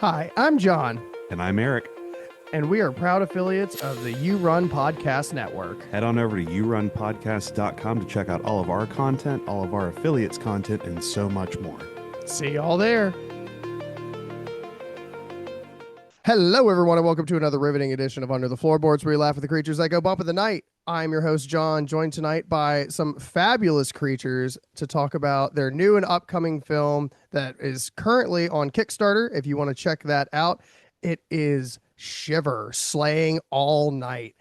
Hi, I'm John, And I'm Eric. and we are proud affiliates of the You Run Podcast Network. Head on over to yourunpodcast.com to check out all of our content, all of our affiliates' content, and so much more. See y'all there. Hello, everyone, and welcome to another riveting edition of Under the Floorboards, where we laugh at the creatures that go bump in the night. I'm your host, John, joined tonight by some fabulous creatures to talk about their new and upcoming film that is currently on Kickstarter. If you want to check that out, it is Shiver, Slaying All Night,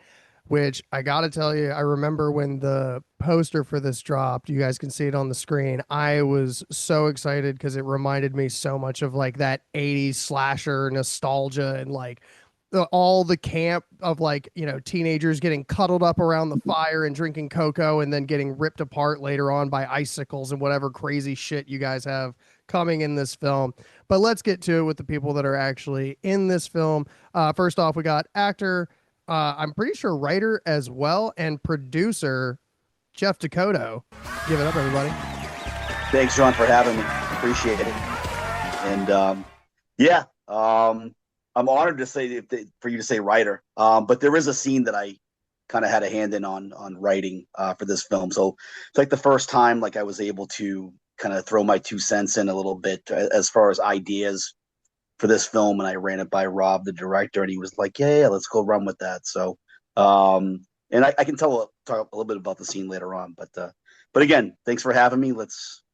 which I got to tell you, I remember when the poster for this dropped, you guys can see it on the screen. I was so excited because it reminded me so much of like that 80s slasher nostalgia and like all the camp of like, you know, teenagers getting cuddled up around the fire and drinking cocoa and then getting ripped apart later on by icicles and whatever crazy shit you guys have coming in this film. But let's get to it with the people that are actually in this film. First off, we got actor, I'm pretty sure writer as well, and producer Jeff Descoteaux. Give it up, everybody. Thanks, John, for having me. Appreciate it. And I'm honored to say for you to say writer. But there is a scene that I kind of had a hand in on writing for this film. So it's like the first time like I was able to kind of throw my 2 cents in a little bit as far as ideas for this film, and I ran it by Rob, the director, and he was like, "Yeah, let's go run with that." So, and I can talk a little bit about the scene later on, but again, thanks for having me. Let's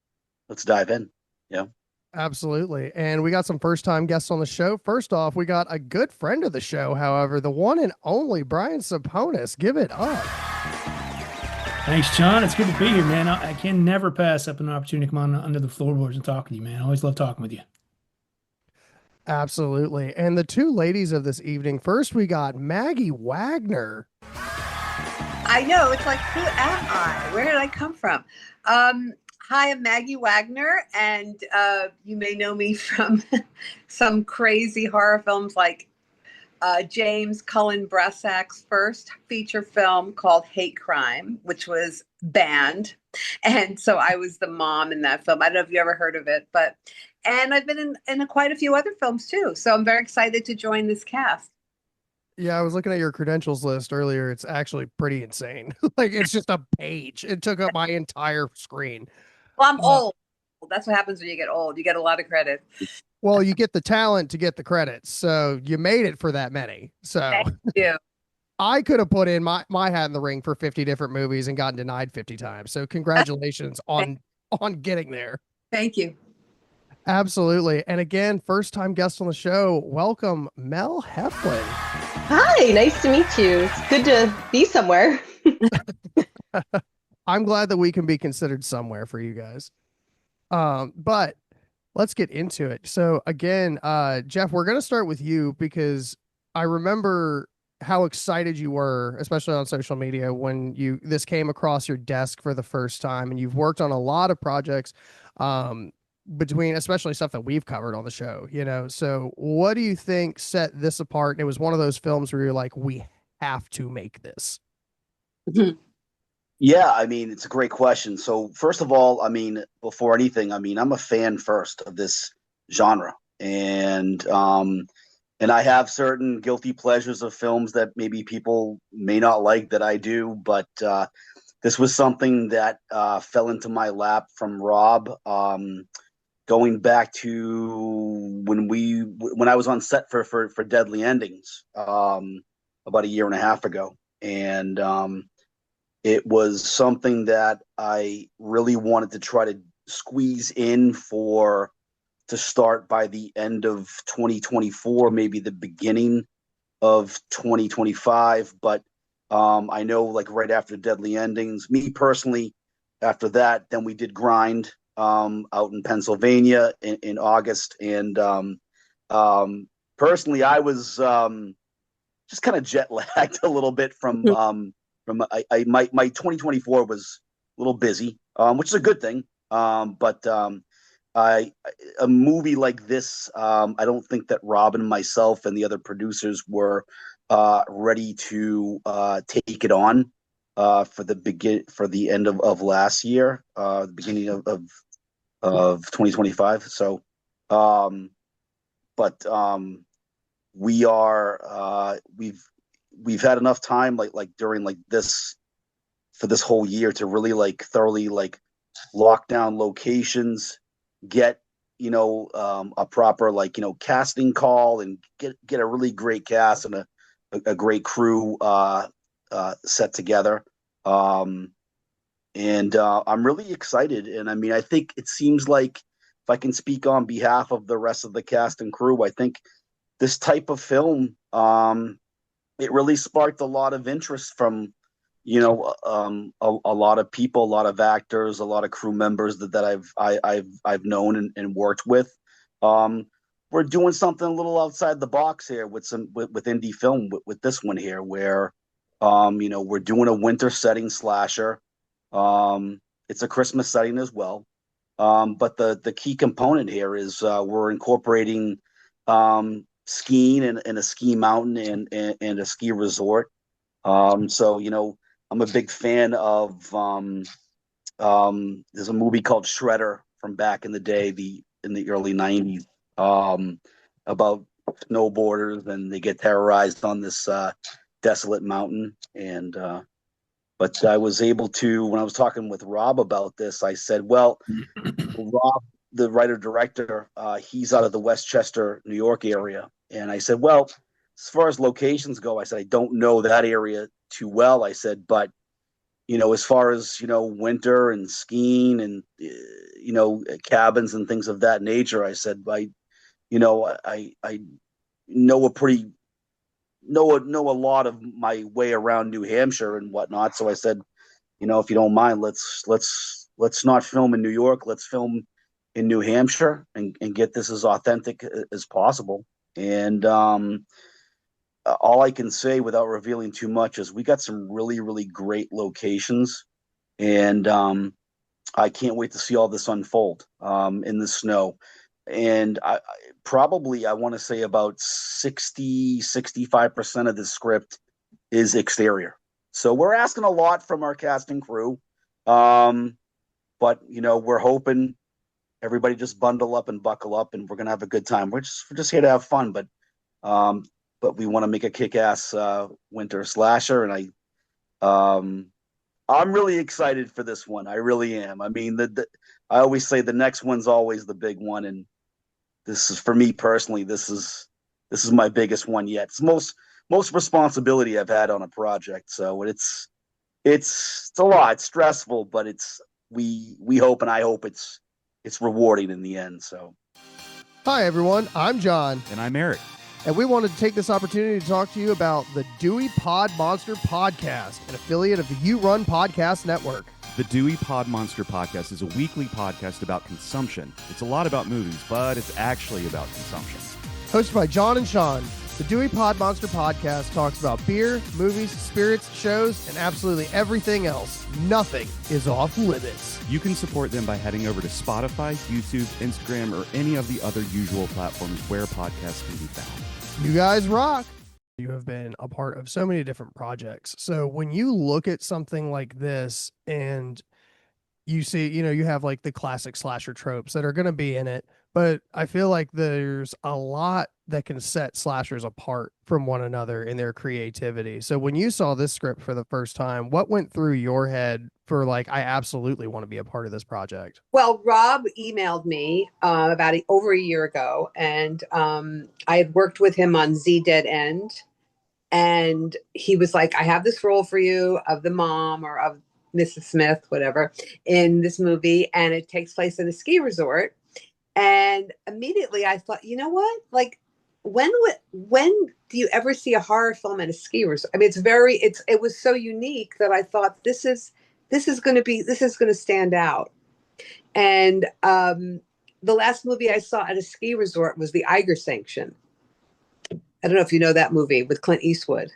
dive in. Yeah, Absolutely. And we got some first time guests on the show. First off, we got a good friend of the show, however, the one and only Brian Ceponis. Give it up. Thanks, John. It's good to be here, man. I can never pass up an opportunity to come on Under the Floorboards and talk to you, man. I always love talking with you. Absolutely. And the two ladies of this evening, first we got Maggie Wagner. I know. It's like, who am I? Where did I come from? Hi, I'm Maggie Wagner, and you may know me from some crazy horror films like James Cullen Bressack's first feature film called Hate Crime, which was banned. And so I was the mom in that film. I don't know if you ever heard of it, and I've been in quite a few other films too. So I'm very excited to join this cast. Yeah, I was looking at your credentials list earlier. It's actually pretty insane. Like, it's just a page. It took up my entire screen. Well, I'm old. That's what happens when you get old. You get a lot of credit. Well, you get the talent to get the credits. So you made it for that many. So Thank you. I could have put in my hat in the ring for 50 different movies and gotten denied 50 times. So congratulations on getting there. Thank you. Absolutely. And again, first time guest on the show, welcome Mel Heflin. Hi, nice to meet you. It's good to be somewhere. I'm glad that we can be considered somewhere for you guys. But let's get into it. So again, Jeff, we're going to start with you because I remember how excited you were, especially on social media, when this came across your desk for the first time, and you've worked on a lot of projects, between especially stuff that we've covered on the show, you know. So what do you think set this apart? And it was one of those films where you're like, we have to make this. yeah. I mean, it's a great question. So first of all, I mean, before anything, I mean, I'm a fan first of this genre, and I have certain guilty pleasures of films that maybe people may not like that I do, but this was something that fell into my lap from Rob. Going back to when I was on set for Deadly Endings about a year and a half ago, and it was something that I really wanted to try to squeeze in to start by the end of 2024, maybe the beginning of 2025. But I know, like, right after Deadly Endings, me personally, after that, then we did Grind out in Pennsylvania in August. And personally, I was just kind of jet lagged a little bit from my 2024 was a little busy, which is a good thing. But a movie like this, I don't think that Rob and myself and the other producers were ready to take it on for the end of last year, the beginning of 2025. So but we are we've had enough time like during like this for this whole year to really like thoroughly like lock down locations, get a proper like casting call, and get a really great cast and a great crew set together. And I'm really excited. And I mean, I think it seems like, if I can speak on behalf of the rest of the cast and crew, I think this type of film, it really sparked a lot of interest from, a lot of people, a lot of actors, a lot of crew members that I've known and worked with. We're doing something a little outside the box here with indie film with this one here, where we're doing a winter setting slasher. It's a Christmas setting as well. But the key component here is we're incorporating skiing and a ski mountain and a ski resort. So I'm a big fan of there's a movie called Shredder from back in the day, in the early 90s, about snowboarders, and they get terrorized on this desolate mountain. And but I was able to, when I was talking with Rob about this, I said, well, Rob, the writer-director, he's out of the Westchester, New York area. And I said, well, as far as locations go, I said, I don't know that area too well. I said, but, as far as, winter and skiing and, cabins and things of that nature, I said, I know know a lot of my way around New Hampshire and whatnot. So I said, if you don't mind, let's not film in New York. Let's film in New Hampshire and get this as authentic as possible. And all I can say without revealing too much is we got some really, really great locations, and I can't wait to see all this unfold in the snow. And I want to say about 65% of the script is exterior. So we're asking a lot from our cast and crew. But, we're hoping everybody just bundle up and buckle up, and we're going to have a good time. We're just here to have fun, but we want to make a kick-ass winter slasher. And I'm really excited for this one. I really am. I mean, I always say the next one's always the big one, and this is, for me personally, this is my biggest one yet. It's most responsibility I've had on a project, so it's a lot. It's stressful, but we hope, and I hope it's rewarding in the end. So, hi everyone, I'm John, And I'm Eric. and we wanted to take this opportunity to talk to you about the Dewey Pod Monster Podcast, an affiliate of the You Run Podcast Network. The Dewey Pod Monster Podcast is a weekly podcast about consumption. It's a lot about movies, but it's actually about consumption. Hosted by John and Sean, the Dewey Pod Monster Podcast talks about beer, movies, spirits, shows, and absolutely everything else. Nothing is off limits. You can support them by heading over to Spotify, YouTube, Instagram, or any of the other usual platforms where podcasts can be found. You guys rock. You have been a part of so many different projects. So when you look at something like this and you see, you have like the classic slasher tropes that are going to be in it, but I feel like there's a lot that can set slashers apart from one another in their creativity. So when you saw this script for the first time, what went through your head for like, I absolutely want to be a part of this project? Well, Rob emailed me over a year ago, and I had worked with him on Z Dead End, and he was like, I have this role for you of the mom or of Mrs. Smith, whatever, in this movie, and it takes place in a ski resort. And immediately I thought, you know what? Like, when do you ever see a horror film at a ski resort? I mean, it was so unique that I thought this is going to stand out. And the last movie I saw at a ski resort was The Eiger Sanction. I don't know if you know that movie with Clint Eastwood,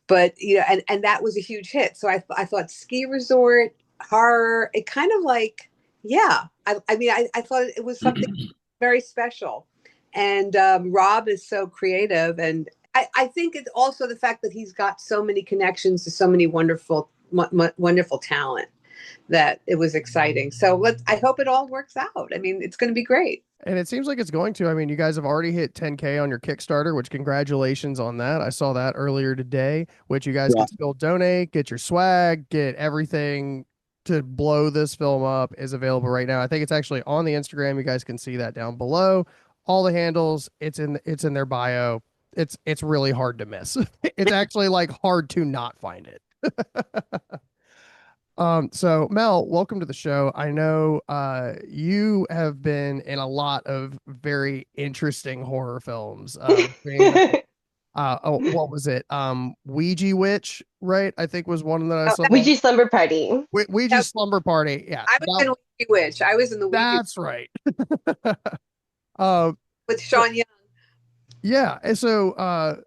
but and that was a huge hit. So I thought ski resort horror, it kind of like, yeah. I mean, I thought it was something very special. And Rob is so creative, and I think it's also the fact that he's got so many connections to so many wonderful talent. that it was exciting. So I hope it all works out. I mean, it's going to be great. And it seems like it's going to. I mean, you guys have already hit 10K on your Kickstarter, which congratulations on that. I saw that earlier today, which you guys Yeah. can still donate, get your swag, get everything to blow this film up is available right now. I think it's actually on the Instagram. You guys can see that down below. All the handles, it's in their bio. It's really hard to miss. It's actually like hard to not find it. So Mel, welcome to the show. I know you have been in a lot of very interesting horror films. What was it? Ouija Witch, right? I think was one that I saw. Ouija Slumber Party. Ouija Slumber Party. Yeah. I was in Ouija Witch. I was in the Ouija That's right. uh with Sean Young. yeah. And so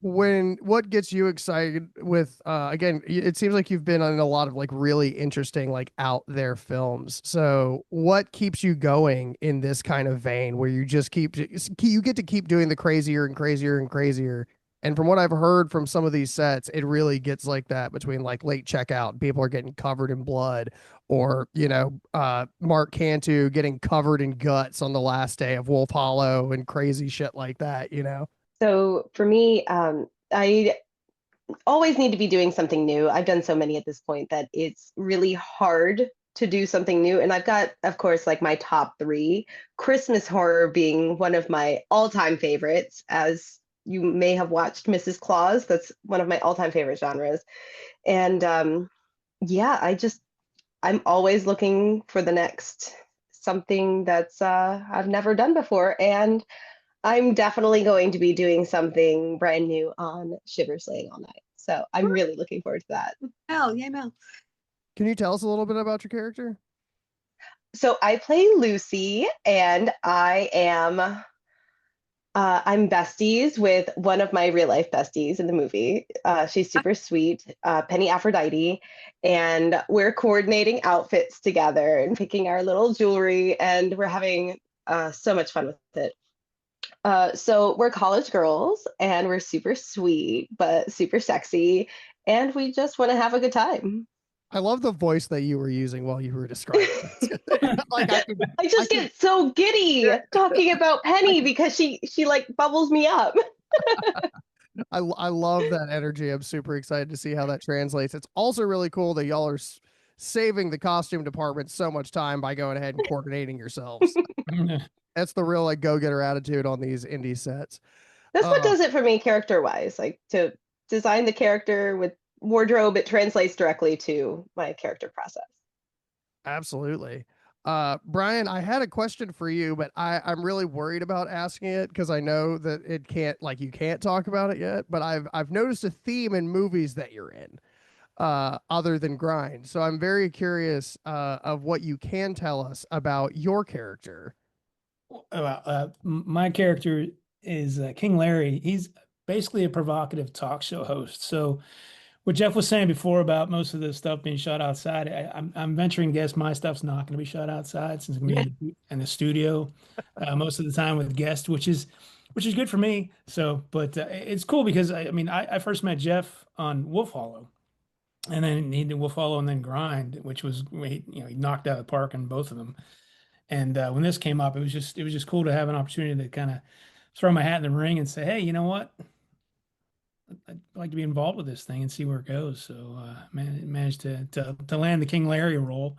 what gets you excited with again, it seems like you've been on a lot of like really interesting like out there films, so what keeps you going in this kind of vein where you just you get to keep doing the crazier and crazier and crazier? And from what I've heard from some of these sets, it really gets like that between like late checkout, people are getting covered in blood, or Mark Cantu getting covered in guts on the last day of Wolf Hollow and crazy shit like that. So for me, I always need to be doing something new. I've done so many at this point that it's really hard to do something new. And I've got, of course, like my top three, Christmas horror being one of my all-time favorites. As you may have watched Mrs. Claus, that's one of my all-time favorite genres. And I'm always looking for the next something that's I've never done before. And I'm definitely going to be doing something brand new on Shiver Slaying All Night. So I'm really looking forward to that. Mel, yay, Mel. Can you tell us a little bit about your character? So I play Lucy, and I'm besties with one of my real life besties in the movie. She's super sweet, Penny Aphrodite, and we're coordinating outfits together and picking our little jewelry, and we're having so much fun with it. So we're college girls, and we're super sweet but super sexy, and we just want to have a good time. I love the voice that you were using while you were describing it. I get so giddy talking about Penny because she like bubbles me up. I love that energy. I'm super excited to see how that translates. It's also really cool that y'all are saving the costume department so much time by going ahead and coordinating yourselves. That's the real like go-getter attitude on these indie sets. That's what does it for me character-wise. Like, to design the character with wardrobe, it translates directly to my character process. Absolutely. Brian, I had a question for you, but I'm really worried about asking it because I know that you can't talk about it yet, but I've noticed a theme in movies that you're in, other than grind. So I'm very curious of what you can tell us about your character. My character is King Larry. He's basically a provocative talk show host. So what Jeff was saying before about most of the stuff being shot outside, I'm venturing to guess my stuff's not going to be shot outside, since it's going to be in the studio most of the time with guests, which is good for me. So, but it's cool because I first met Jeff on Wolf Hollow, and then he did Wolf Hollow and then Grind, which was he knocked out of the park on both of them. And when this came up, it was just cool to have an opportunity to kind of throw my hat in the ring and say, hey, you know what? I'd like to be involved with this thing and see where it goes. So managed to land the King Larry role.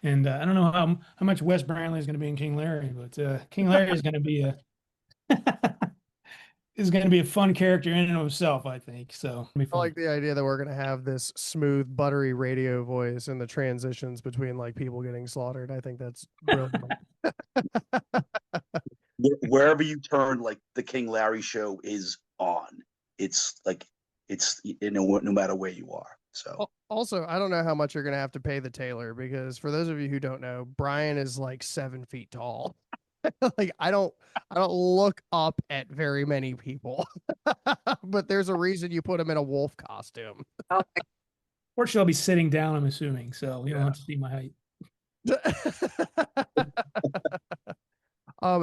And I don't know how much Wes Brantley is going to be in King Larry, but King Larry is going to be a fun character in and of himself, I think. So I like the idea that we're going to have this smooth, buttery radio voice and the transitions between like people getting slaughtered. I think that's brilliant. Wherever you turn, like the King Larry show is on. It's no matter where you are. So also, I don't know how much you're going to have to pay the tailor, because for those of you who don't know, Brian is like 7 feet tall. Like I don't look up at very many people, but there's a reason you put him in a wolf costume. Fortunately, I'll be sitting down, I'm assuming, so you don't have to see my height.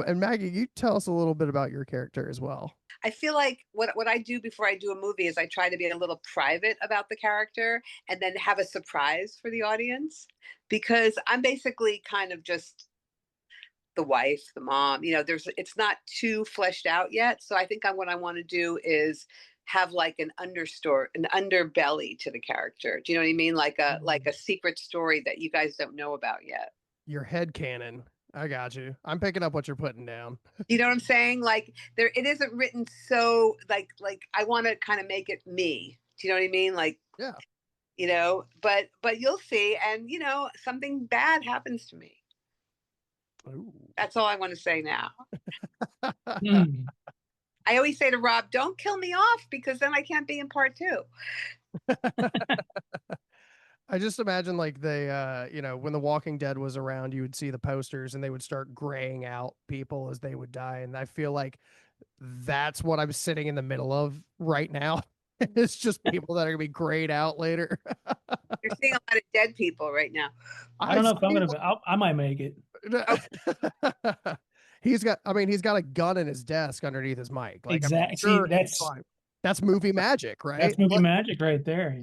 And Maggie, you tell us a little bit about your character as well. I feel like what I do before I do a movie is I try to be a little private about the character and then have a surprise for the audience, because I'm basically kind of just the wife, the mom. It's not too fleshed out yet. So I think what I want to do is have like an underbelly to the character. Do you know what I mean? Like a secret story that you guys don't know about yet. Your head canon. I got you. I'm picking up what you're putting down. You know what I'm saying? Like it isn't written so like I want to kind of make it me. Do you know what I mean? Like, yeah. But you'll see, and something bad happens to me. Ooh. That's all I want to say now. I always say to Rob, don't kill me off, because then I can't be in part 2. I just imagine like they, when The Walking Dead was around, you would see the posters and they would start graying out people as they would die. And I feel like that's what I'm sitting in the middle of right now. It's just people that are going to be grayed out later. You're seeing a lot of dead people right now. I don't know if I'm going to, I might make it. He's got a gun in his desk underneath his mic. Like, exactly. Sure, See, that's movie magic, right? That's movie magic right there,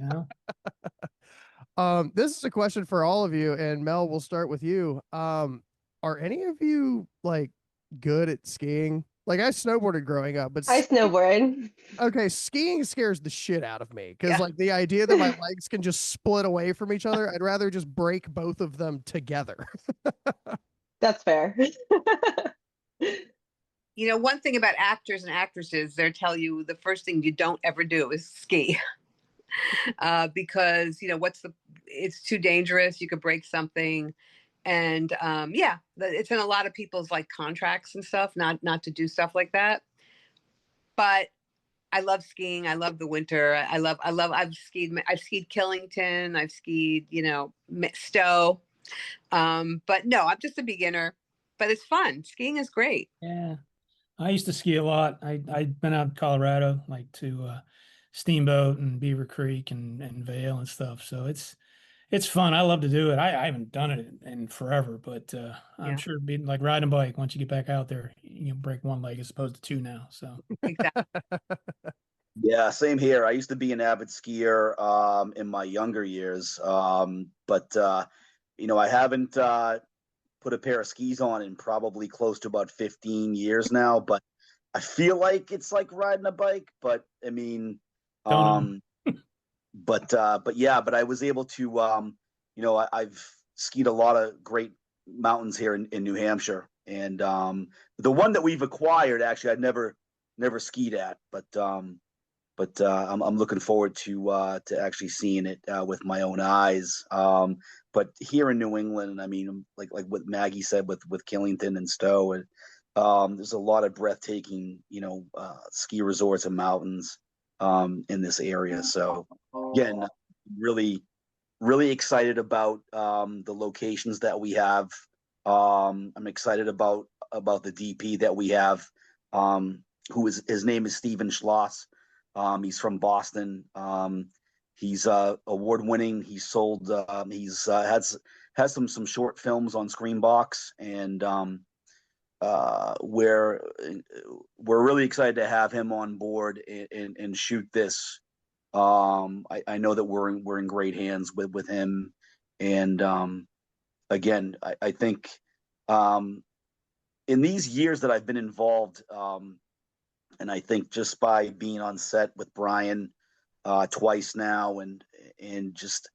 This is a question for all of you, and Mel, we'll start with you. Are any of you like good at skiing? Like, I snowboarded growing up, but I snowboard. Okay, skiing scares the shit out of me because like the idea that my legs can just split away from each other, I'd rather just break both of them together. That's fair. One thing about actors and actresses, they'll tell you the first thing you don't ever do is ski. Because it's too dangerous. You could break something. And it's in a lot of people's like contracts and stuff, not to do stuff like that. But I love skiing. I love the winter. I've skied Killington. I've skied, Stowe. But no, I'm just a beginner, but it's fun. Skiing is great. Yeah. I used to ski a lot. I'd been out in Colorado, like to Steamboat and Beaver Creek and Vail and stuff. So it's fun. I love to do it. I haven't done it in forever, but I'm sure it'd be like riding a bike. Once you get back out there, you break one leg as opposed to 2 now. So exactly. Yeah, same here. I used to be an avid skier in my younger years, but I haven't put a pair of skis on in probably close to about 15 years now. But I feel like it's like riding a bike. But I mean, but I was able to, I've skied a lot of great mountains here in New Hampshire, and the one that we've acquired, actually, I'd never skied at, but I'm looking forward to actually seeing it with my own eyes. But here in New England, I mean, like what Maggie said with Killington and Stowe, and there's a lot of breathtaking, ski resorts and mountains in this area. So again, really, really excited about the locations that we have. I'm excited about the DP that we have, his name is Stephen Schloss. He's from Boston. He's award-winning. He's sold. Has some short films on Screenbox, and we're really excited to have him on board and shoot this. I know that we're in great hands with him, and again, I think in these years that I've been involved, and I think just by being on set with Brian twice now, and just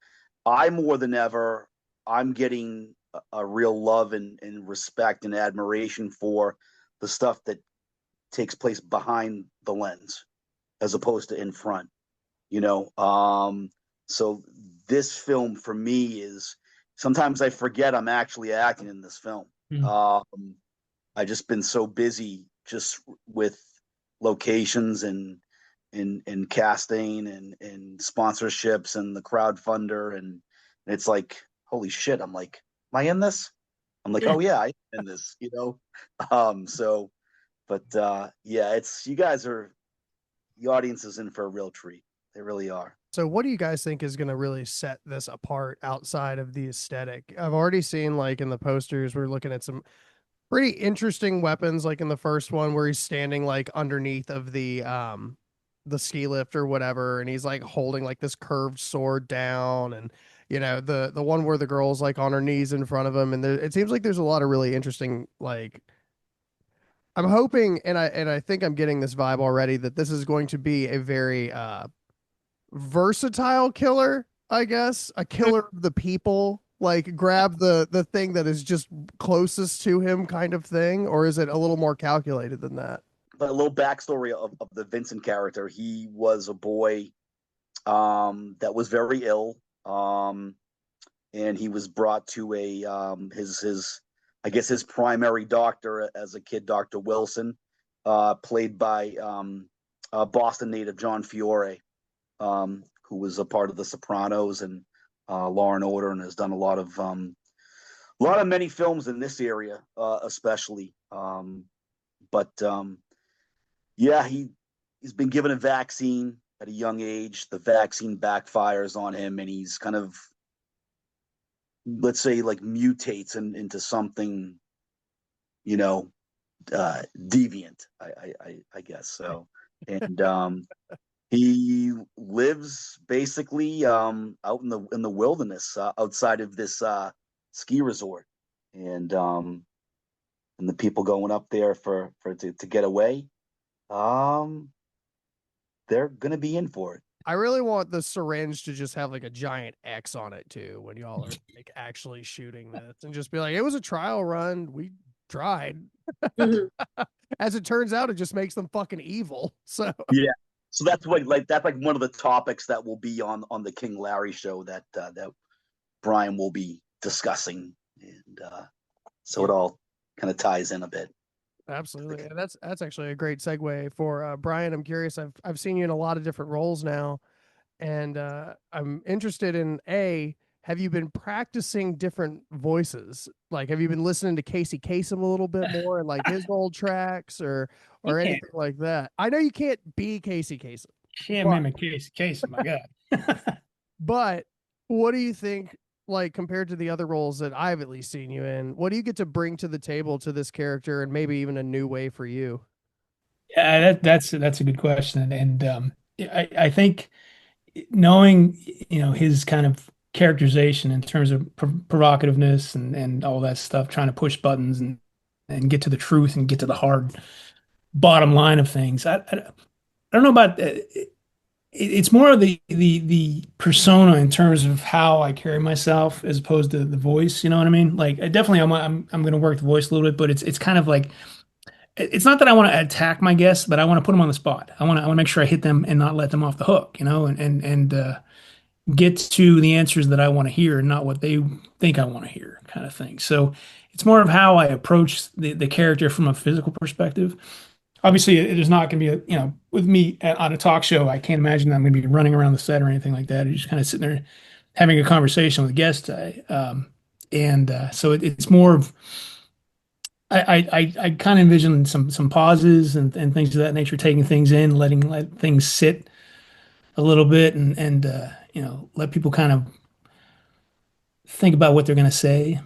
I more than ever, I'm getting a real love and respect and admiration for the stuff that takes place behind the lens as opposed to in front. So this film for me is, sometimes I forget I'm actually acting in this film. I've just been so busy just with locations and casting and sponsorships and the crowdfunder, and it's like, holy shit, I'm like, am I in this? I'm like, oh yeah, I'm in this, so, but it's, you guys are, the audience is in for a real treat. They really are. So what do you guys think is going to really set this apart outside of the aesthetic? I've already seen, like, in the posters, we're looking at some Pretty interesting weapons, like in the first one where he's standing like underneath of the ski lift or whatever, and he's like holding like this curved sword down, and the one where the girl's like on her knees in front of him, and it seems like there's a lot of really interesting, like, I'm hoping, and I think I'm getting this vibe already, that this is going to be a very versatile killer, I guess, a killer of the people, like grab the thing that is just closest to him kind of thing, or is it a little more calculated than that? But a little backstory of the Vincent character. He was a boy that was very ill, and he was brought to a his I guess his primary doctor as a kid, Dr. Wilson, played by Boston native John Fiore, who was a part of The Sopranos and Law and Order, and has done a lot of many films in this area, especially. But yeah, he's been given a vaccine at a young age. The vaccine backfires on him, and he's kind of, let's say, like mutates into something, deviant. I guess so. And he lives basically out in the wilderness, outside of this ski resort, and the people going up there to get away, they're gonna be in for it. I really want the syringe to just have like a giant X on it too when y'all are like actually shooting this, and just be like, it was a trial run. We tried. Mhm. As it turns out, it just makes them fucking evil. So Yeah. So that's that's like one of the topics that will be on the King Larry show that Brian will be discussing, and so it all kind of ties in a bit. absolutely. And that's actually a great segue for Brian. I'm curious. I've seen you in a lot of different roles now, and I'm interested in have you been practicing different voices? Like, have you been listening to Casey Kasem a little bit more and like his old tracks, or You can't. anything like that? I know you can't be Casey Kasem, Can't but mimic Case. My God. but what do you think? Like, compared to the other roles that I've at least seen you in, what do you get to bring to the table to this character, and maybe even a new way for you? Yeah, that's a good question, and I think knowing his kind of characterization in terms of provocativeness and all that stuff, trying to push buttons and get to the truth and get to the hard bottom line of things. I don't know about it's more of the persona in terms of how I carry myself as opposed to the voice. You know what I mean? Like, I definitely I'm going to work the voice a little bit, but it's kind of like, it's not that I want to attack my guests, but I want to put them on the spot. I want to make sure I hit them and not let them off the hook, and get to the answers that I want to hear, and not what they think I want to hear, kind of thing. So it's more of how I approach the character from a physical perspective. Obviously, it is not going to be with me on a talk show. I can't imagine that I'm going to be running around the set or anything like that. You're just kind of sitting there having a conversation with guests. So it's more of, I kind of envision some pauses and things of that nature, taking things in, let things sit a little bit, and let people kind of think about what they're going to say.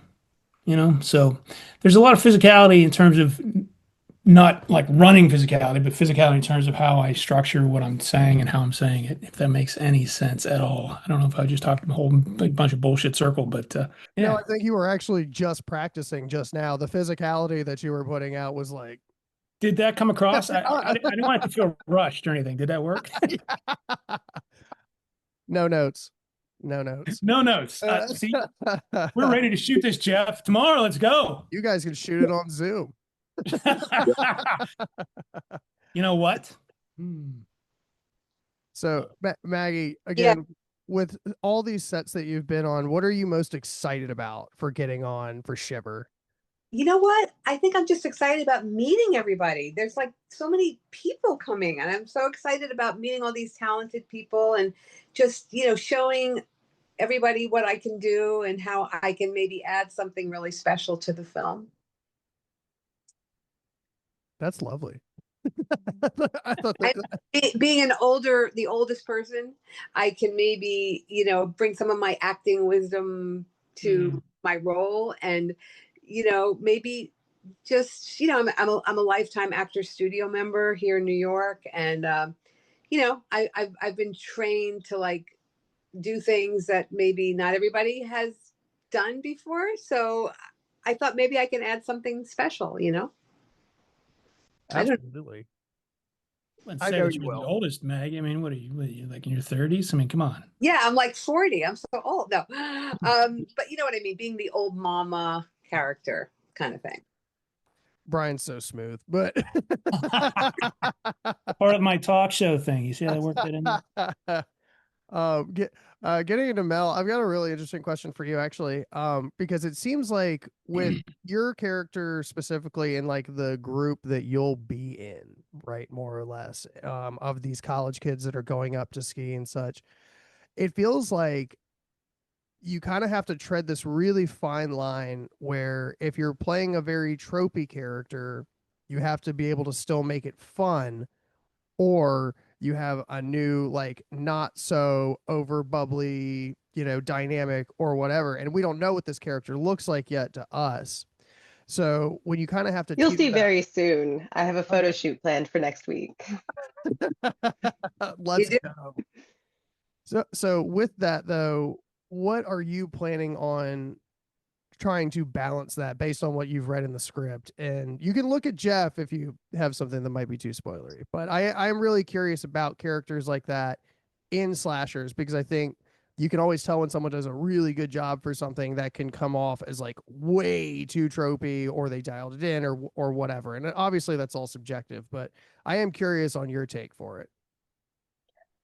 So there's a lot of physicality in terms of not like running physicality, but physicality in terms of how I structure what I'm saying and how I'm saying it, if that makes any sense at all. I don't know if I just talked a whole big bunch of bullshit circle, but No, yeah. I think you were actually just practicing just now. The physicality that you were putting out was like, Did that come across? I didn't want it to feel rushed or anything. Did that work? no notes. No notes. No notes. See, we're ready to shoot this, Jeff. Tomorrow, let's go. You guys can shoot it on Zoom. You know what? So, Maggie, Yeah. again, with all these sets that you've been on, what are you most excited about for getting on for Shiver? You know what? I think I'm just excited about meeting everybody. There's like so many people coming, and I'm so excited about meeting all these talented people and just, showing everybody what I can do and how I can maybe add something really special to the film. That's lovely. I thought Being the oldest person, I can maybe, bring some of my acting wisdom to my role, and, maybe just, I'm a lifetime actor studio member here in New York. And, I've been trained to like do things that maybe not everybody has done before. So I thought maybe I can add something special, I don't. Absolutely. Let's I say know that you you're the will. oldest, Meg. I mean, what are you like in your 30s? I mean, come on. Yeah, I'm like 40. I'm so old. No. But you know what I mean? Being the old mama character kind of thing. Brian's so smooth, but Part of my talk show thing. You see how I worked it in there? Getting into Mel, I've got a really interesting question for you actually. Because it seems like with your character specifically in like the group that you'll be in, right, more or less, of these college kids that are going up to ski and such, it feels like you kind of have to tread this really fine line where if you're playing a very tropey character, you have to be able to still make it fun, or you have a new like not so over bubbly, dynamic or whatever, and we don't know what this character looks like yet to us. So when you kind of have to You'll teeter see that, very soon. I have a photo okay, shoot planned for next week. You let's do? go. So with that though, what are you planning on trying to balance that based on what you've read in the script? And you can look at Jeff if you have something that might be too spoilery, but I'm really curious about characters like that in slashers, because I think you can always tell when someone does a really good job for something that can come off as like way too tropey, or they dialed it in, or whatever. And obviously that's all subjective, but I am curious on your take for it.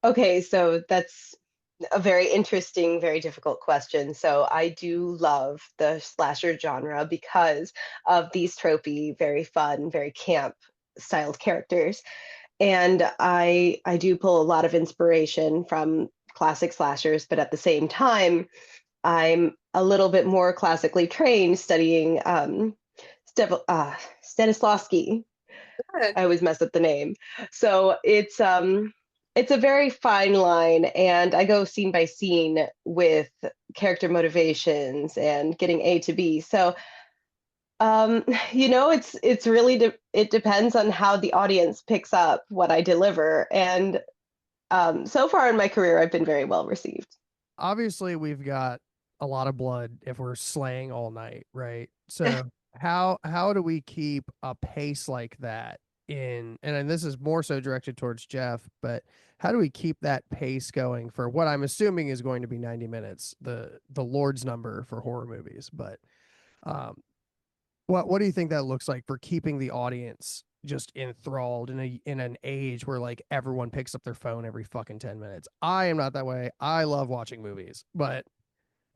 Okay, so that's a very interesting, very difficult question. So I do love the slasher genre because of these tropey, very fun, very camp styled characters. And I do pull a lot of inspiration from classic slashers, but at the same time, I'm a little bit more classically trained studying Stanislavski. Good. I always mess up the name. So it's a very fine line, and I go scene by scene with character motivations and getting A to B. So it's really it depends on how the audience picks up what I deliver. And so far in my career, I've been very well received. Obviously we've got a lot of blood if we're slaying all night, right? So how do we keep a pace like that in, and this is more so directed towards Jeff, but how do we keep that pace going for what I'm assuming is going to be 90 minutes, the Lord's number for horror movies? But um what do you think that looks like for keeping the audience just enthralled in an age where like everyone picks up their phone every fucking 10 minutes? I am not that way. I love watching movies, but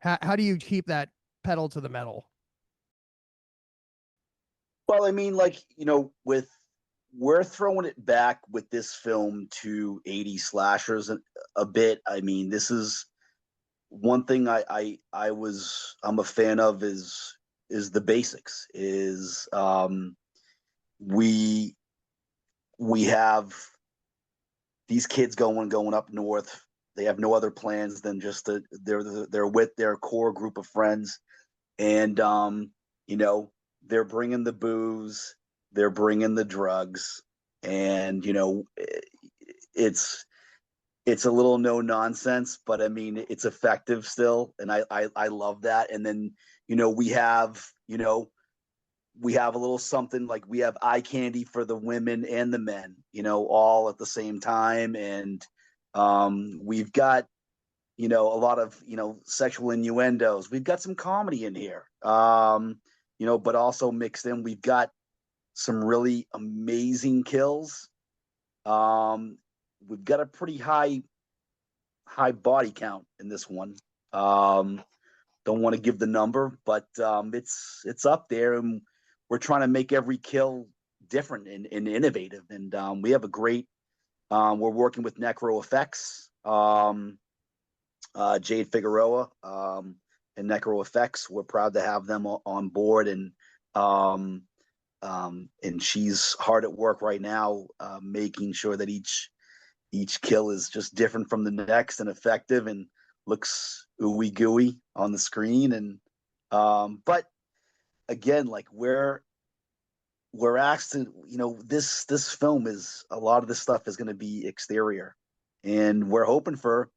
how do you keep that pedal to the metal? Well, I mean, like, with we're throwing it back with this film to 80 slashers a bit. I mean, this is one thing I'm a fan of is the basics. Is we have these kids going up north. They have no other plans than just they're with their core group of friends, and they're bringing the booze, they're bringing the drugs, and it's a little no nonsense, but I mean it's effective still, and I love that. And then we have a little something like we have eye candy for the women and the men, all at the same time, and we've got a lot of sexual innuendos. We've got some comedy in here, but also mixed in, we've got some really amazing kills. We've got a pretty high body count in this one. Don't want to give the number, but it's up there, and we're trying to make every kill different and innovative. And we have a great. We're working with Necro Effects, Jade Figueroa, and Necro Effects. We're proud to have them on board, and she's hard at work right now, making sure that each kill is just different from the next and effective and looks ooey gooey on the screen. And but again, like we're asked to, this film is, a lot of this stuff is going to be exterior, and we're hoping for,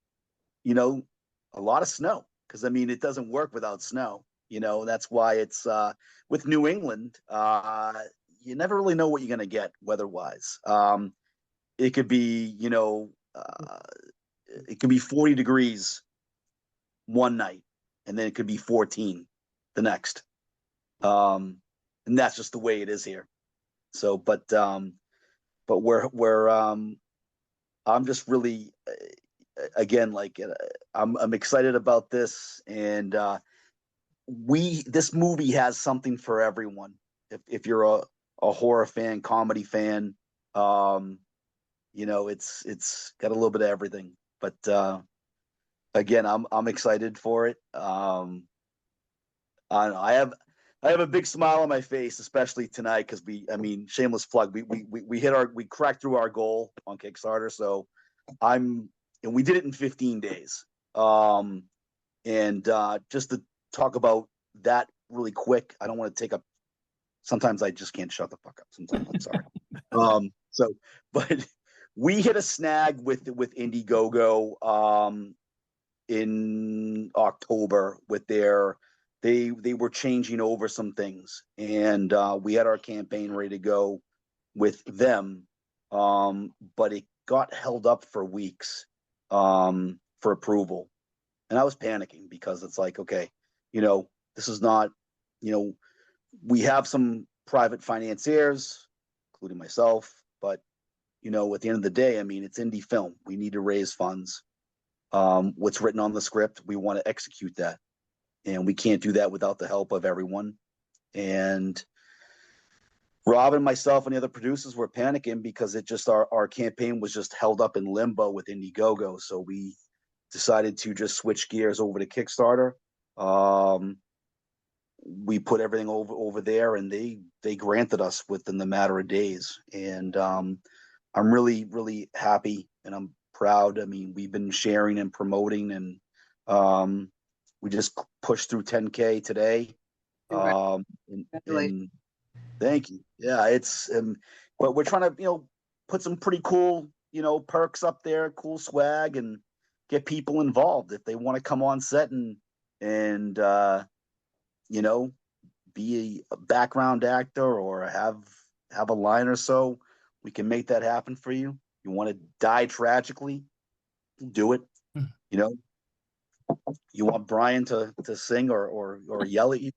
a lot of snow, because I mean, it doesn't work without snow. That's why it's with New England. You never really know what you're going to get weather-wise. It could be, it could be 40 degrees one night, and then it could be 14 the next. And that's just the way it is here. So, but we're I'm just really, again, like, I'm excited about this, and this movie has something for everyone. If you're a horror fan, comedy fan, it's got a little bit of everything. But again, I'm excited for it. I don't know. I have a big smile on my face, especially tonight, because shameless plug, we cracked through our goal on Kickstarter. So and we did it in 15 days. And just to talk about that really quick, I don't want to take up, sometimes I just can't shut the fuck up. Sometimes I'm sorry. But we hit a snag with Indiegogo in October with they were changing over some things, and we had our campaign ready to go with them, but it got held up for weeks for approval, and I was panicking, because it's like, okay, this is not, we have some private financiers, including myself, but at the end of the day, I mean, it's indie film. We need to raise funds. What's written on the script, we want to execute that. And we can't do that without the help of everyone. And Rob and myself and the other producers were panicking, because our campaign was just held up in limbo with Indiegogo. So we decided to just switch gears over to Kickstarter. We put everything over there, and they granted us within the matter of days. And I'm really, really happy, and I'm proud. I mean, we've been sharing and promoting, and we just pushed through 10K today. And thank you. Yeah, but we're trying to, put some pretty cool, perks up there, cool swag, and get people involved if they want to come on set and be a background actor or have a line or so. We can make that happen for you. You want to die tragically, do it. You want Brian to sing or yell at you,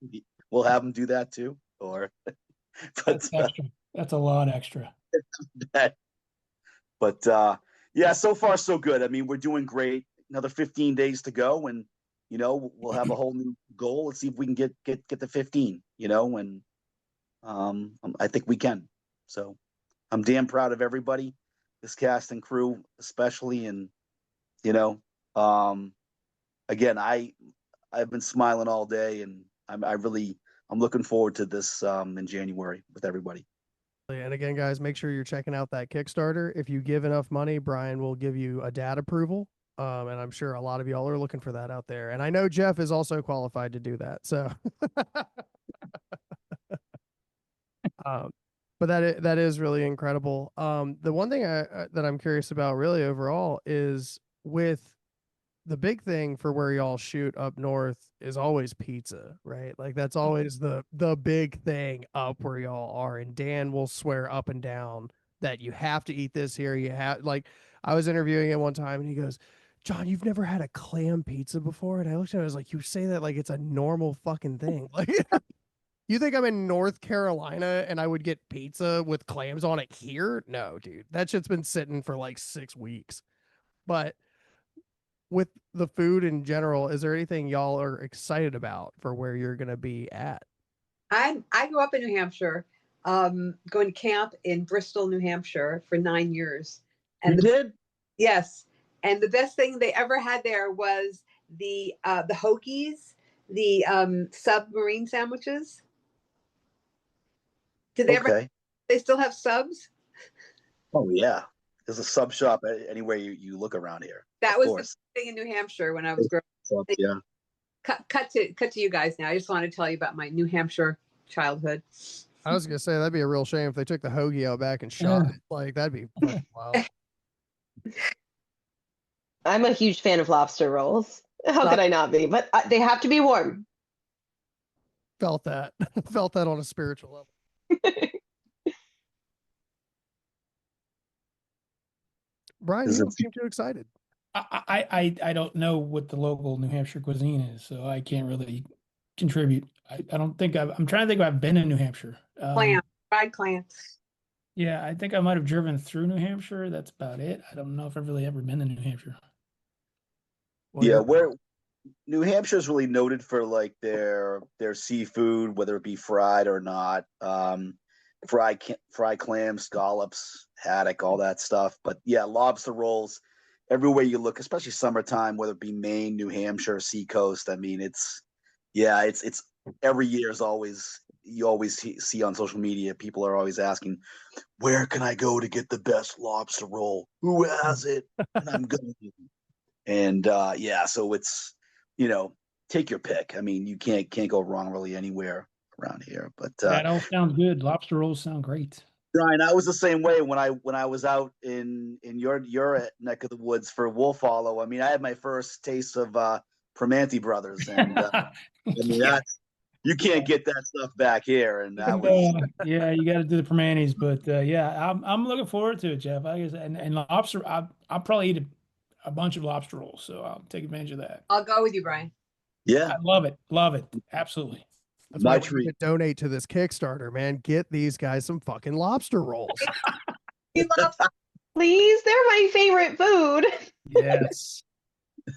we'll have him do that too. That's extra. That's a lot extra. But yeah, so far so good. I mean, we're doing great. Another 15 days to go, and we'll have a whole new goal. Let's see if we can get the 15. And I think we can. So I'm damn proud of everybody, this cast and crew especially, and again, I've been smiling all day, and I'm looking forward to this in January with everybody. And again, guys, make sure you're checking out that Kickstarter. If you give enough money, Brian will give you a dad approval. And I'm sure a lot of y'all are looking for that out there. And I know Jeff is also qualified to do that. So, but that is really incredible. The one thing that I'm curious about really overall is, with the big thing for where y'all shoot up north is always pizza, right? Like, that's always the big thing up where y'all are. And Dan will swear up and down that you have to eat this here. Like, I was interviewing him one time, and he goes, "John, you've never had a clam pizza before?" And I looked at him, I was like, "You say that like it's a normal fucking thing." Like, you think I'm in North Carolina and I would get pizza with clams on it here? No, dude. That shit's been sitting for like 6 weeks. But with the food in general, is there anything y'all are excited about for where you're going to be at? I grew up in New Hampshire, going to camp in Bristol, New Hampshire for 9 years. And you did? Yes. And the best thing they ever had there was the Hokies, the submarine sandwiches. Did they ever? They still have subs? Oh yeah, there's a sub shop anywhere you look around here. That was the thing in New Hampshire when I was growing up. Yeah. Cut to you guys now. I just want to tell you about my New Hampshire childhood. I was gonna say that'd be a real shame if they took the hoagie out back and shot it. Like that'd be fucking wild. I'm a huge fan of lobster rolls. How could I not be? But they have to be warm. Felt that. Felt that on a spiritual level. Brian, you don't seem too excited. I don't know what the local New Hampshire cuisine is, so I can't really contribute. I don't think I'm trying to think if I've been in New Hampshire. Fried clams. Yeah, I think I might have driven through New Hampshire. That's about it. I don't know if I've really ever been to New Hampshire. Yeah, where New Hampshire is really noted for like their seafood, whether it be fried or not. Fried clams, scallops, haddock, all that stuff. But yeah, lobster rolls everywhere you look, especially summertime, whether it be Maine, New Hampshire, Seacoast. I mean, it's every year is always, you always see on social media, people are always asking, where can I go to get the best lobster roll? Who has it? And I'm going. And so it's, take your pick. I mean, you can't go wrong really anywhere around here. But that all sounds good. Lobster rolls sound great. Brian, I was the same way when I was out in your neck of the woods for Wolf Hollow. I mean, I had my first taste of Primanti Brothers, and I mean you can't get that stuff back here. And that was yeah, you got to do the Primantis, but yeah, I'm looking forward to it, Jeff. I guess and lobster, I'll probably eat a bunch of lobster rolls, so I'll take advantage of that. I'll go with you, Brian. Yeah, I love it, absolutely. That's why we need to donate to this Kickstarter, man. Get these guys some fucking lobster rolls. Please, they're my favorite food. Yes.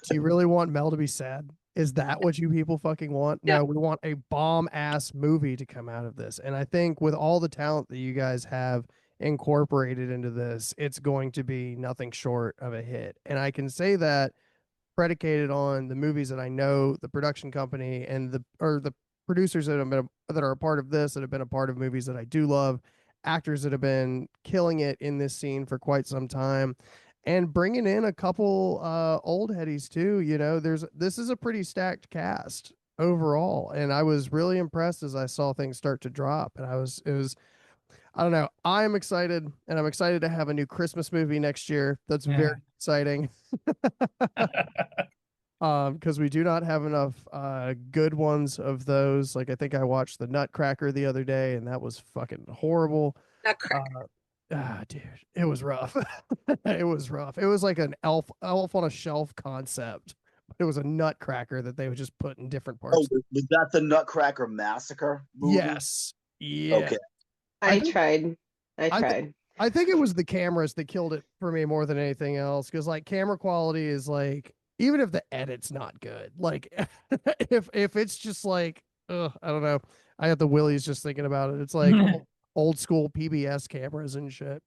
Do you really want Mel to be sad? Is that what you people fucking want? No, we want a bomb-ass movie to come out of this. And I think with all the talent that you guys have incorporated into this, it's going to be nothing short of a hit. And I can say that predicated on the movies that I know, the production company and the producers that are a part of this, that have been a part of movies that I do love, actors that have been killing it in this scene for quite some time, and bringing in a couple old headies too. This is a pretty stacked cast overall, and I was really impressed as I saw things start to drop. And I don't know. I'm excited, and I'm excited to have a new Christmas movie next year. That's very exciting. Because we do not have enough good ones of those. Like I think I watched the Nutcracker the other day, and that was fucking horrible. Dude, it was rough. It was rough. It was like an elf on a shelf concept. It was a Nutcracker that they would just put in different parts. Oh, was that the Nutcracker Massacre movie? Yes. Yeah. Okay. I tried. I think it was the cameras that killed it for me more than anything else. Because like camera quality is like, even if the edit's not good, like if it's just like, I don't know. I had the willies just thinking about it. It's like old school PBS cameras and shit.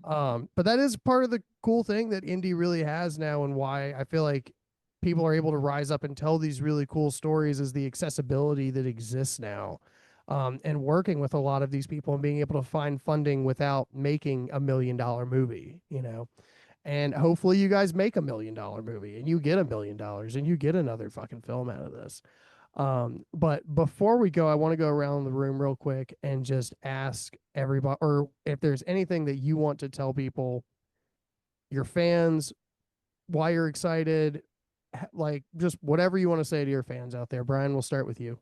But that is part of the cool thing that indie really has now, and why I feel like people are able to rise up and tell these really cool stories, is the accessibility that exists now. And working with a lot of these people and being able to find funding without making $1 million movie, and hopefully you guys make $1 million movie and you get $1 million and you get another fucking film out of this. But before we go, I want to go around the room real quick and just ask everybody, or if there's anything that you want to tell people, your fans, why you're excited, like just whatever you want to say to your fans out there. Brian, we'll start with you.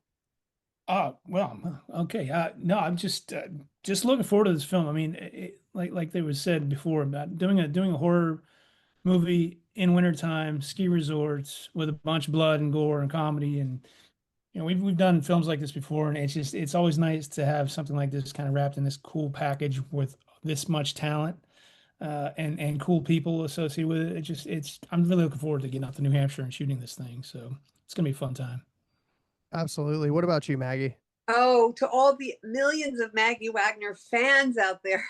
Well, okay. No, I'm just looking forward to this film. I mean, like they was said before about doing a horror movie in wintertime, ski resorts with a bunch of blood and gore and comedy, and we've done films like this before, and it's always nice to have something like this kind of wrapped in this cool package with this much talent and cool people associated with it. I'm really looking forward to getting out to New Hampshire and shooting this thing. So it's gonna be a fun time. Absolutely. What about you, Maggie? Oh, to all the millions of Maggie Wagner fans out there.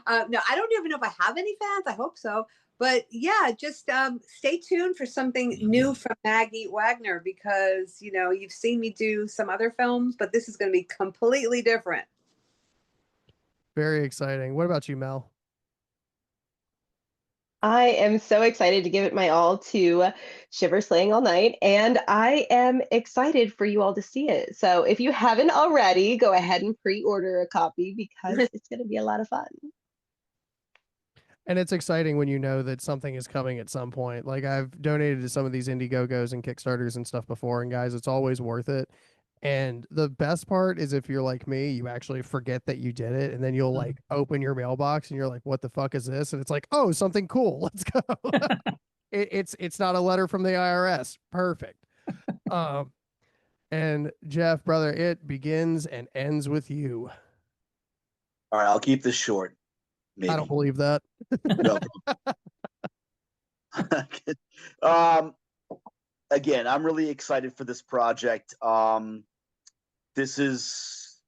No, I don't even know if I have any fans. I hope so. But yeah, just stay tuned for something new from Maggie Wagner, because, you've seen me do some other films, but this is going to be completely different. Very exciting. What about you, Mel? I am so excited to give it my all to Shiver Slaying All Night, and I am excited for you all to see it. So if you haven't already, go ahead and pre-order a copy because it's going to be a lot of fun. And it's exciting when you know that something is coming at some point. Like I've donated to some of these Indiegogos and Kickstarters and stuff before, and guys, it's always worth it. And the best part is if you're like me, you actually forget that you did it, and then you'll like open your mailbox and you're like, "What the fuck is this?" And it's like, "Oh, something cool. Let's go." It's not a letter from the IRS. Perfect. And Jeff, brother, it begins and ends with you. All right, I'll keep this short. Maybe. I don't believe that. No. Again, I'm really excited for this project. This is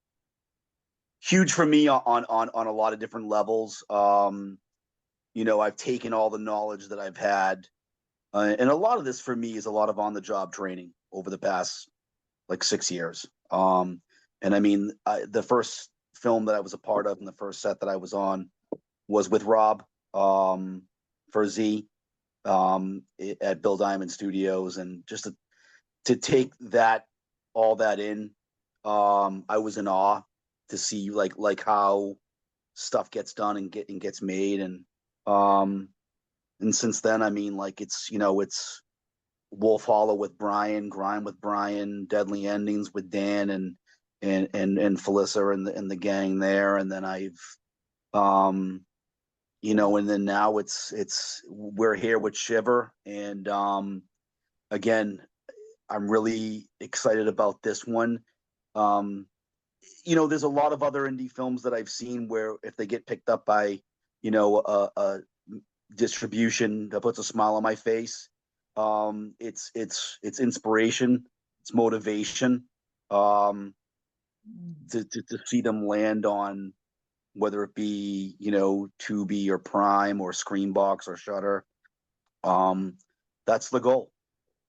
huge for me on a lot of different levels. I've taken all the knowledge that I've had, and a lot of this for me is a lot of on-the-job training over the past like 6 years. And I mean, the first film that I was a part of and the first set that I was on was with Rob for Z at Bill Diamond Studios, and just to take all that in, I was in awe to see like how stuff gets done and gets made, and since then, I mean, like it's Wolf Hollow with Brian, Grime with Brian, Deadly Endings with Dan and Felissa and the gang there, and then I've and then now we're here with Shiver, and again, I'm really excited about this one. There's a lot of other indie films that I've seen where if they get picked up by a distribution that puts a smile on my face. It's inspiration, it's motivation to see them land on, whether it be Tubi or Prime or Screenbox or Shudder. That's the goal.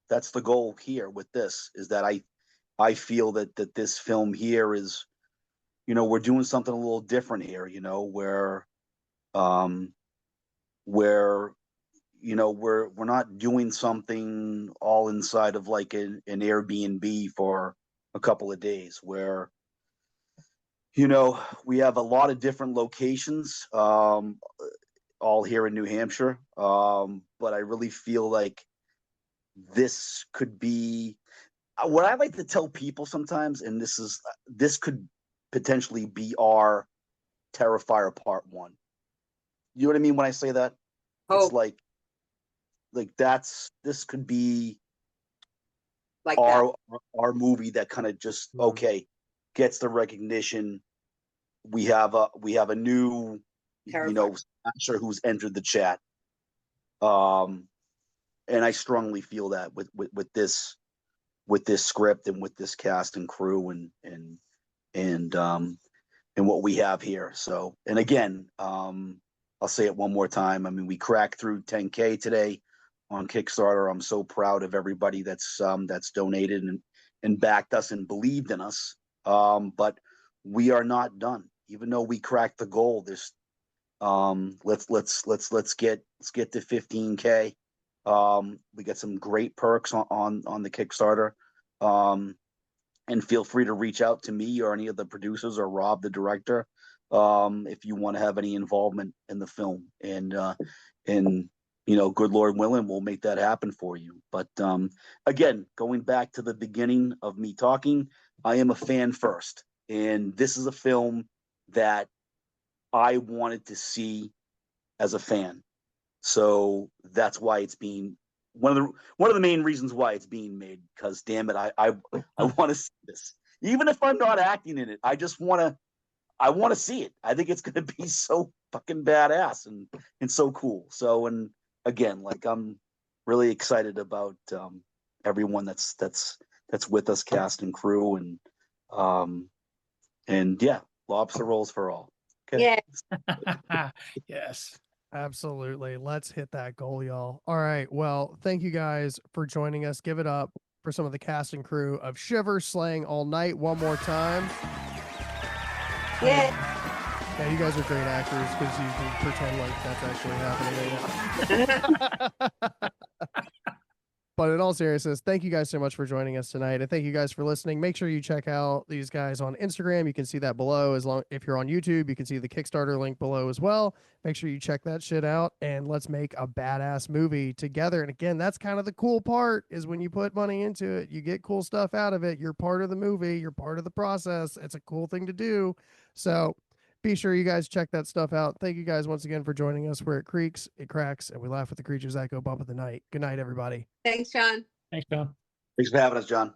That's the goal here with this, is that I feel that this film here is, we're doing something a little different here, where we're not doing something all inside of like an Airbnb for a couple of days, where we have a lot of different locations, all here in New Hampshire. But I really feel like this could be what I like to tell people sometimes, and this could potentially be our Terrifier Part 1. You know what I mean when I say that? Oh. It's like this could be like our movie that kind of just gets the recognition. We have a new slasher who's entered the chat, and I strongly feel that with this script and with this cast and crew and what we have here. So, and again, I'll say it one more time. I mean, we cracked through 10K today on Kickstarter. I'm so proud of everybody that's donated and backed us and believed in us. But we are not done. Even though we cracked the goal, let's get to 15K. We got some great perks on the Kickstarter. And feel free to reach out to me or any of the producers or Rob, the director, if you want to have any involvement in the film. And good Lord willing, we'll make that happen for you. But again, going back to the beginning of me talking, I am a fan first, and this is a film that I wanted to see as a fan. So that's why it's being one of the main reasons why it's being made, because damn it, I want to see this. Even if I'm not acting in it, I want to see it. I think it's going to be so fucking badass and so cool. So, and again, like, I'm really excited about everyone that's with us, cast and crew, and yeah, lobster rolls for all. Okay. Yeah. Yes. Absolutely. Let's hit that goal, y'all. All right. Well, thank you guys for joining us. Give it up for some of the cast and crew of Shiver Slaying All Night one more time. Yeah. Yeah, you guys are great actors because you can pretend like that's actually happening right now. But in all seriousness, thank you guys so much for joining us tonight, and thank you guys for listening. Make sure you check out these guys on Instagram. You can see that below. If you're on YouTube, you can see the Kickstarter link below as well. Make sure you check that shit out, and let's make a badass movie together. And again, that's kind of the cool part, is when you put money into it, you get cool stuff out of it. You're part of the movie. You're part of the process. It's a cool thing to do. So be sure you guys check that stuff out. Thank you guys once again for joining us. Where it creaks, it cracks, and we laugh with the creatures that go bump of the night. Good night, everybody. Thanks, John. Thanks, John. Thanks for having us, John.